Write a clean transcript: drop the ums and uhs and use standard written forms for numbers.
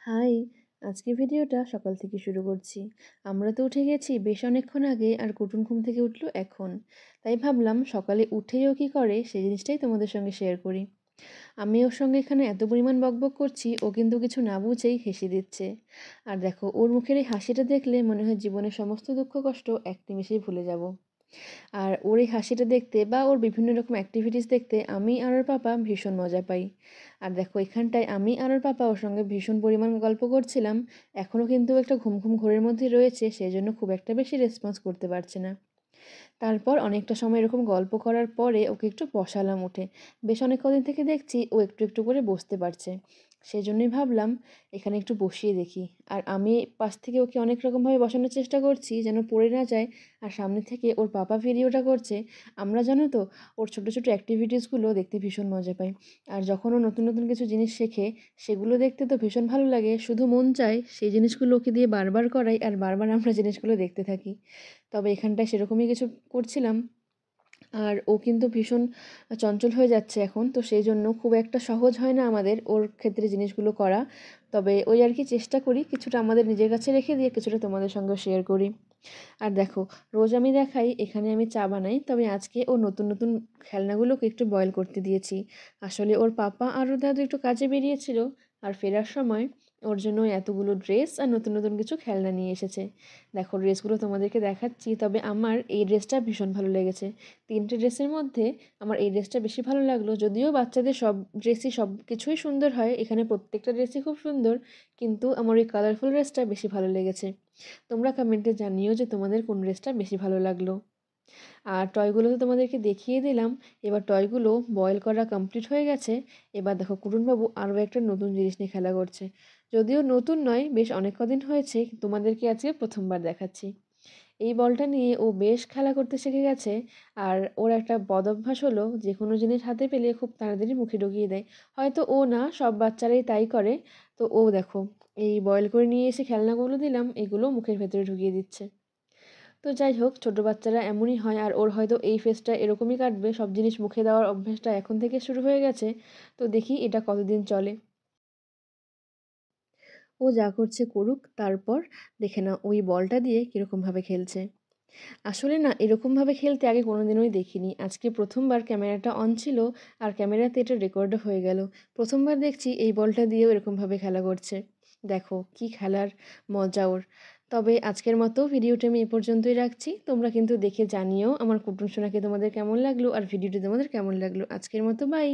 High! আজকের ভিডিওটা সকাল থেকে শুরু করছি। আমরা তো উঠে গেছি বেশ অনেকক্ষণ আগে আর কুটুন ঘুম থেকে উঠলো এখন। তাই ভাবলাম সকালে উঠেই ও কী করে সেই জিনিসটাই তোমাদের সঙ্গে শেয়ার করি। আমি ওর সঙ্গে এখানে এত পরিমাণ বকবক করছি ও কিন্তু কিছু না বুঝেই হেসে দিচ্ছে। আর দেখো ওর মুখের এই হাসিটা দেখলে মনে হয় জীবনের সমস্ত দুঃখ কষ্ট এক নিমেষেই ভুলে যাব। আর ওর এই হাসিটা দেখতে বা ওর বিভিন্ন রকম অ্যাক্টিভিটিস দেখতে আমি আর ওর পাপা ভীষণ মজা পাই। আর দেখো এখানটায় আমি আর ওর পাপা ওর সঙ্গে ভীষণ পরিমাণ গল্প করছিলাম। এখনও কিন্তু একটা ঘুম ঘুম ঘোরের মধ্যে রয়েছে, সেজন্য খুব একটা বেশি রেসপন্স করতে পারছে না। তারপর অনেকটা সময় এরকম গল্প করার পরে ওকে একটু বসালাম উঠে। বেশ অনেক কদিন থেকে দেখছি ও একটু একটু করে বসতে পারছে। সেজন্যই ভাবলাম এখানে একটু বসিয়ে দেখি। আর আমি পাশ থেকে ওকে অনেক রকমভাবে বসানোর চেষ্টা করছি যেন পড়ে না যায়। আর সামনে থেকে ওর পাপা ভিডিওটা করছে। আমরা জানো তো ওর ছোটো ছোটো অ্যাক্টিভিটিসগুলো দেখতে ভীষণ মজা পাই। আর যখন ও নতুন নতুন কিছু জিনিস শেখে সেগুলো দেখতে তো ভীষণ ভালো লাগে, শুধু মন চায় সেই জিনিসগুলো ওকে দিয়ে বারবার করাই আর বারবার আমরা জিনিসগুলো দেখতে থাকি। তবে এখানটায় সেরকমই কিছু করছিলাম। আর ও কিন্তু ভীষণ চঞ্চল হয়ে যাচ্ছে এখন, তো সেই জন্য খুব একটা সহজ হয় না আমাদের ওর ক্ষেত্রে জিনিসগুলো করা। তবে ওই আর কি চেষ্টা করি কিছুটা আমাদের নিজের কাছে রেখে দিয়ে কিছুটা তোমাদের সঙ্গেও শেয়ার করি। আর দেখো রোজ আমি দেখাই এখানে আমি চা বানাই, তবে আজকে ও নতুন নতুন খেলনাগুলোকে একটু বয়েল করতে দিয়েছি। আসলে ওর পাপা আর ওর দাদু একটু কাজে বেরিয়েছিল, আর ফেরার সময় ওর জন্য এতগুলো ড্রেস আর নতুন নতুন কিছু খেলনা নিয়ে এসেছে। দেখো ড্রেসগুলো তোমাদেরকে দেখাচ্ছি, তবে আমার এই ড্রেসটা ভীষণ ভালো লেগেছে। 3টে ড্রেসের মধ্যে আমার এই ড্রেসটা বেশি ভালো লাগলো। যদিও বাচ্চাদের সব ড্রেসই সব কিছুই সুন্দর হয়, এখানে প্রত্যেকটা ড্রেসই খুব সুন্দর, কিন্তু আমার ওই কালারফুল ড্রেসটা বেশি ভালো লেগেছে। তোমরা কমেন্টে জানিও যে তোমাদের কোন ড্রেসটা বেশি ভালো লাগলো। আর টয়গুলো তো তোমাদেরকে দেখিয়ে দিলাম। এবার টয়গুলো বয়েল করা কমপ্লিট হয়ে গেছে। এবার দেখো কুটুনবাবু আরও একটা নতুন জিনিস নিয়ে খেলা করছে। যদিও নতুন নয়, বেশ অনেক কদিন হয়েছে, তোমাদেরকে আজকে প্রথমবার দেখাচ্ছি। এই বলটা নিয়ে ও বেশ খেলা করতে শিখে গেছে। আর ওর একটা বদঅভ্যাস হলো যে কোনো জিনিস হাতে পেলে খুব তাড়াতাড়ি মুখে ঢুকিয়ে দেয়। হয়তো ও না, সব বাচ্চারাই তাই করে। তো ও দেখো এই বয়েল করে নিয়ে এসে খেলনাগুলো দিলাম, এগুলো মুখের ভেতরে ঢুকিয়ে দিচ্ছে। তো যাই হোক ছোটো বাচ্চারা এমনই হয়, আর ওর হয়তো এই ফেজটা এরকমই কাটবে, সব জিনিস মুখে দেওয়ার অভ্যাসটা এখন থেকে শুরু হয়ে গেছে। তো দেখি এটা কতদিন চলে। ও যা করছে করুক, তারপর দেখে নাও ওই বলটা দিয়ে কীরকমভাবে খেলছে। আসলে না এরকমভাবে খেলতে আগে কোনোদিনই দেখিনি। আজকে প্রথমবার ক্যামেরাটা অন ছিল আর ক্যামেরাতে এটা রেকর্ডও হয়ে গেল। প্রথমবার দেখছি এই বলটা দিয়েও এরকমভাবে খেলা করছে। দেখো কি খেলার মজা ওর। তবে আজকের মতো ভিডিওটা আমি এ পর্যন্তই রাখছি। তোমরা কিন্তু দেখে জানিও আমার কুটুন সোনাকে তোমাদের কেমন লাগলো আর ভিডিওটি তোমাদের কেমন লাগলো। আজকের মতো বাই।